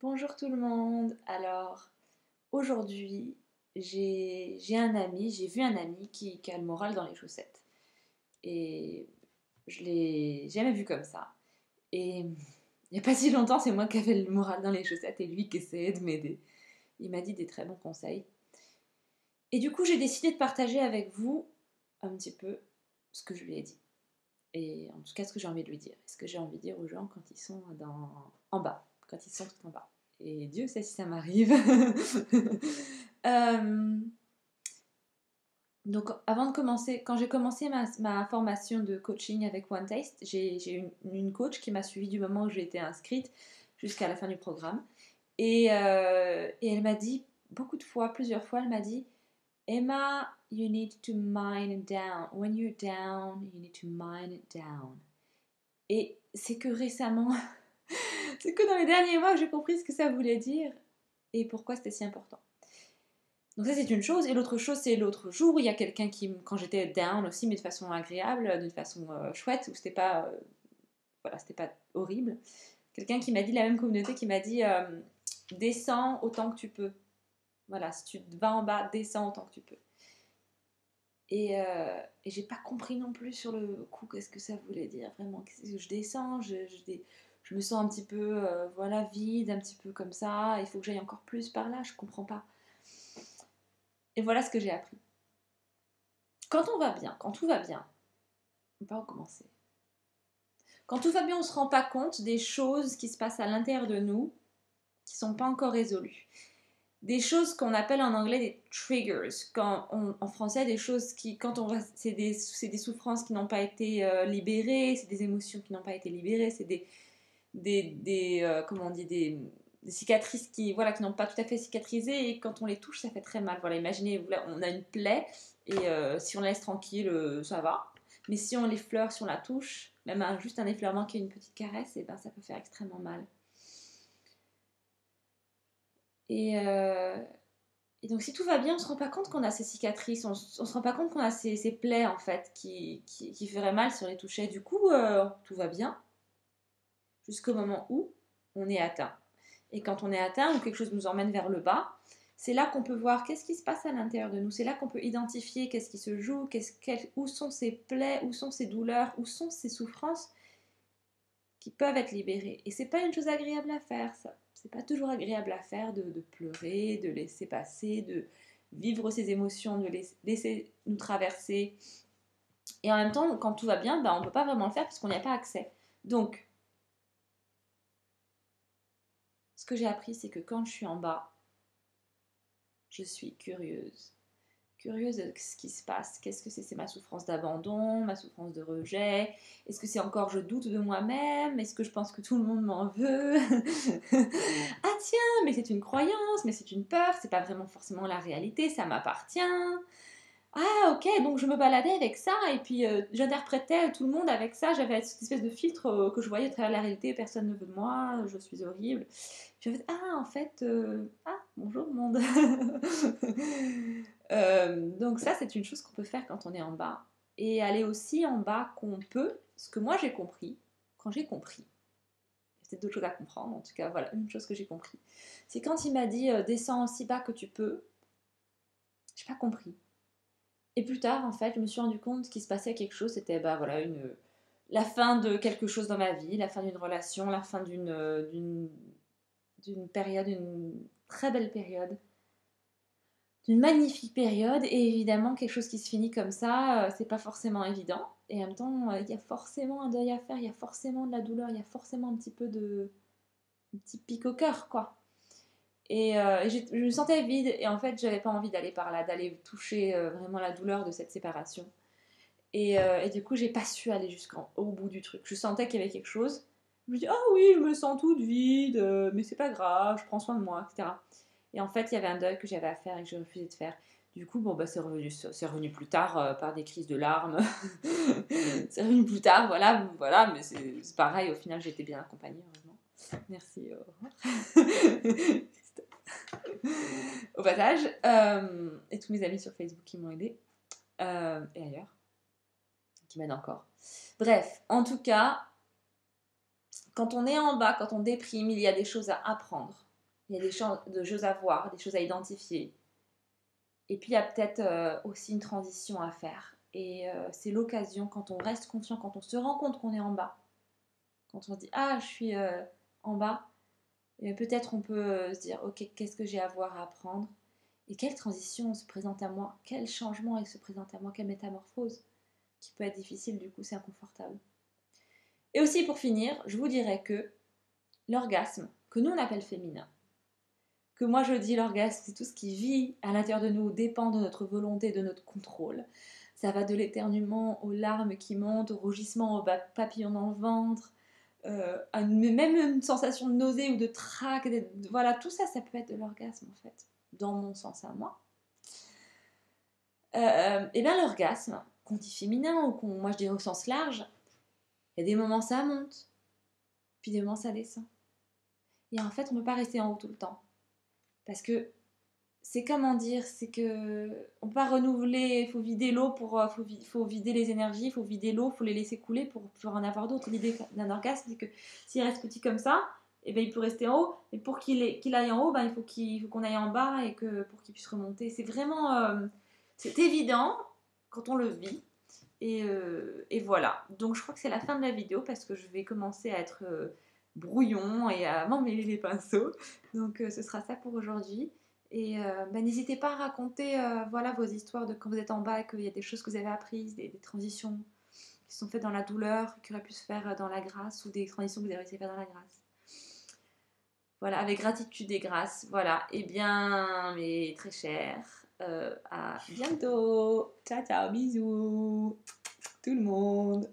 Bonjour tout le monde. Alors, aujourd'hui, j'ai vu un ami qui a le moral dans les chaussettes. Et je l'ai jamais vu comme ça. Et il n'y a pas si longtemps, c'est moi qui avais le moral dans les chaussettes et lui qui essayait de m'aider. Il m'a dit des très bons conseils. Et du coup, j'ai décidé de partager avec vous un petit peu ce que je lui ai dit. Et en tout cas, ce que j'ai envie de lui dire. Ce que j'ai envie de dire aux gens quand ils sont en bas, quand ils sont tout en bas. Et Dieu sait si ça m'arrive. Euh, donc, avant de commencer, quand j'ai commencé ma formation de coaching avec One Taste, j'ai une coach qui m'a suivi du moment où j'ai été inscrite jusqu'à la fin du programme. Et elle m'a dit, beaucoup de fois, plusieurs fois, elle m'a dit, Emma, you need to mind it down. When you're down, you need to mind it down. Et c'est que récemment, c'est que dans les derniers mois que j'ai compris ce que ça voulait dire et pourquoi c'était si important. Donc ça c'est une chose, et l'autre chose c'est l'autre jour, il y a quelqu'un qui, quand j'étais down aussi, mais de façon agréable, de façon chouette, où c'était pas, voilà, c'était pas horrible, quelqu'un qui m'a dit, la même communauté qui m'a dit, descends autant que tu peux. Voilà, si tu vas en bas, descends autant que tu peux. Et j'ai pas compris non plus sur le coup qu'est-ce que ça voulait dire vraiment. Qu'est-ce que je descends, je me sens un petit peu voilà, vide, un petit peu comme ça, il faut que j'aille encore plus par là, je comprends pas. Et voilà ce que j'ai appris. Quand on va bien, quand tout va bien, on va recommencer. Quand tout va bien, on ne se rend pas compte des choses qui se passent à l'intérieur de nous qui ne sont pas encore résolues. Des choses qu'on appelle en anglais des triggers, en français des choses qui, quand on va, c'est des souffrances qui n'ont pas été libérées, c'est des émotions qui n'ont pas été libérées, c'est comment on dit, des cicatrices qui, voilà, qui n'ont pas tout à fait cicatrisé et quand on les touche, ça fait très mal. Voilà, imaginez, là, on a une plaie et si on la laisse tranquille, ça va. Mais si on l'effleure, si on la touche, même juste un effleurement qui est une petite caresse, et ben, ça peut faire extrêmement mal. Et, euh, Et donc, si tout va bien, on ne se rend pas compte qu'on a ces cicatrices, on ne se rend pas compte qu'on a ces plaies, en fait, qui feraient mal si on les touchait. Du coup, tout va bien, jusqu'au moment où on est atteint. Et quand on est atteint ou quelque chose nous emmène vers le bas, c'est là qu'on peut voir qu'est-ce qui se passe à l'intérieur de nous. C'est là qu'on peut identifier qu'est-ce qui se joue, où sont ces plaies, où sont ces douleurs, où sont ces souffrances qui peuvent être libérées. Et c'est pas une chose agréable à faire, ça. C'est pas toujours agréable à faire de pleurer, de laisser passer, de vivre ses émotions, de laisser nous traverser. Et en même temps, quand tout va bien, ben, on ne peut pas vraiment le faire parce qu'on n'y a pas accès. Donc, ce que j'ai appris, c'est que quand je suis en bas, je suis curieuse. Curieuse de ce qui se passe. Qu'est-ce que c'est ma souffrance d'abandon, ma souffrance de rejet? Est-ce que c'est encore je doute de moi-même? Est-ce que je pense que tout le monde m'en veut? Ah tiens, mais c'est une croyance, mais c'est une peur, c'est pas vraiment forcément la réalité, ça m'appartient. Ah ok, donc je me baladais avec ça et puis j'interprétais tout le monde avec ça, j'avais cette espèce de filtre que je voyais à travers la réalité, personne ne veut de moi, je suis horrible. Puis en fait, ah en fait, ah bonjour monde. Donc ça c'est une chose qu'on peut faire quand on est en bas. Et aller aussi en bas qu'on peut, ce que moi j'ai compris, quand j'ai compris, il y a peut-être d'autres choses à comprendre, en tout cas voilà, une chose que j'ai compris, c'est quand il m'a dit descends aussi bas que tu peux, j'ai pas compris. Et plus tard, en fait, je me suis rendu compte qu'il se passait quelque chose. C'était bah, voilà, la fin de quelque chose dans ma vie, la fin d'une relation, la fin d'une période, une très belle période, d'une magnifique période. Et évidemment, quelque chose qui se finit comme ça, c'est pas forcément évident. Et en même temps, il y a forcément un deuil à faire, il y a forcément de la douleur, il y a forcément un petit peu un petit pic au cœur, quoi. Je me sentais vide et en fait j'avais pas envie d'aller par là, d'aller toucher vraiment la douleur de cette séparation. Et du coup, j'ai pas su aller jusqu'au bout du truc. Je sentais qu'il y avait quelque chose. Je me dis, ah oui, je me sens toute vide, mais c'est pas grave, je prends soin de moi, etc. Et en fait, il y avait un deuil que j'avais à faire et que je refusais de faire. Du coup, bon, bah, c'est revenu plus tard par des crises de larmes. C'est revenu plus tard, voilà, mais c'est pareil, au final, j'ai été bien accompagnée, heureusement. Merci, au revoir. Au passage, et tous mes amis sur Facebook qui m'ont aidé, et ailleurs qui m'aide encore. Bref, en tout cas, quand on est en bas, quand on déprime, il y a des choses à apprendre. Il y a des choses à voir, des choses à identifier. Et puis il y a peut-être aussi une transition à faire. Et c'est l'occasion, quand on reste confiant, quand on se rend compte qu'on est en bas, quand on se dit ah je suis en bas, et peut-être on peut se dire ok qu'est-ce que j'ai à voir à apprendre et quelle transition se présente à moi, quel changement il se présente à moi, quelle métamorphose qui peut être difficile du coup c'est inconfortable. Et aussi pour finir, je vous dirais que l'orgasme, que nous on appelle féminin, que moi je dis l'orgasme, c'est tout ce qui vit à l'intérieur de nous, dépend de notre volonté, de notre contrôle. Ça va de l'éternuement aux larmes qui montent, au rougissement, au papillon dans le ventre, même une sensation de nausée ou de trac. Voilà, tout ça, ça peut être de l'orgasme en fait, dans mon sens à moi. Et bien l'orgasme, qu'on dit féminin ou moi je dirais au sens large, il y a des moments ça monte, puis des moments ça descend. Et en fait, on ne peut pas rester en haut tout le temps. Parce que c'est comment dire, c'est que on peut pas renouveler, il faut vider l'eau faut vider les énergies, il faut vider l'eau, il faut les laisser couler pour en avoir d'autres. L'idée d'un orgasme, c'est que s'il reste petit comme ça, eh ben, il peut rester en haut, mais pour qu'il aille en haut, ben, il faut qu'on aille en bas et que pour qu'il puisse remonter. C'est vraiment, c'est évident quand on le vit. Et voilà. Donc je crois que c'est la fin de la vidéo parce que je vais commencer à être brouillon et à m'emmêler les pinceaux. Donc ce sera ça pour aujourd'hui. Et n'hésitez pas à raconter voilà, vos histoires de quand vous êtes en bas, qu'il y a des choses que vous avez apprises, des transitions qui sont faites dans la douleur, qui auraient pu se faire dans la grâce, ou des transitions que vous avez réussi à faire dans la grâce. Voilà, avec gratitude et grâce. Voilà, et bien, mes très chers, à bientôt. Ciao, ciao, bisous, tout le monde.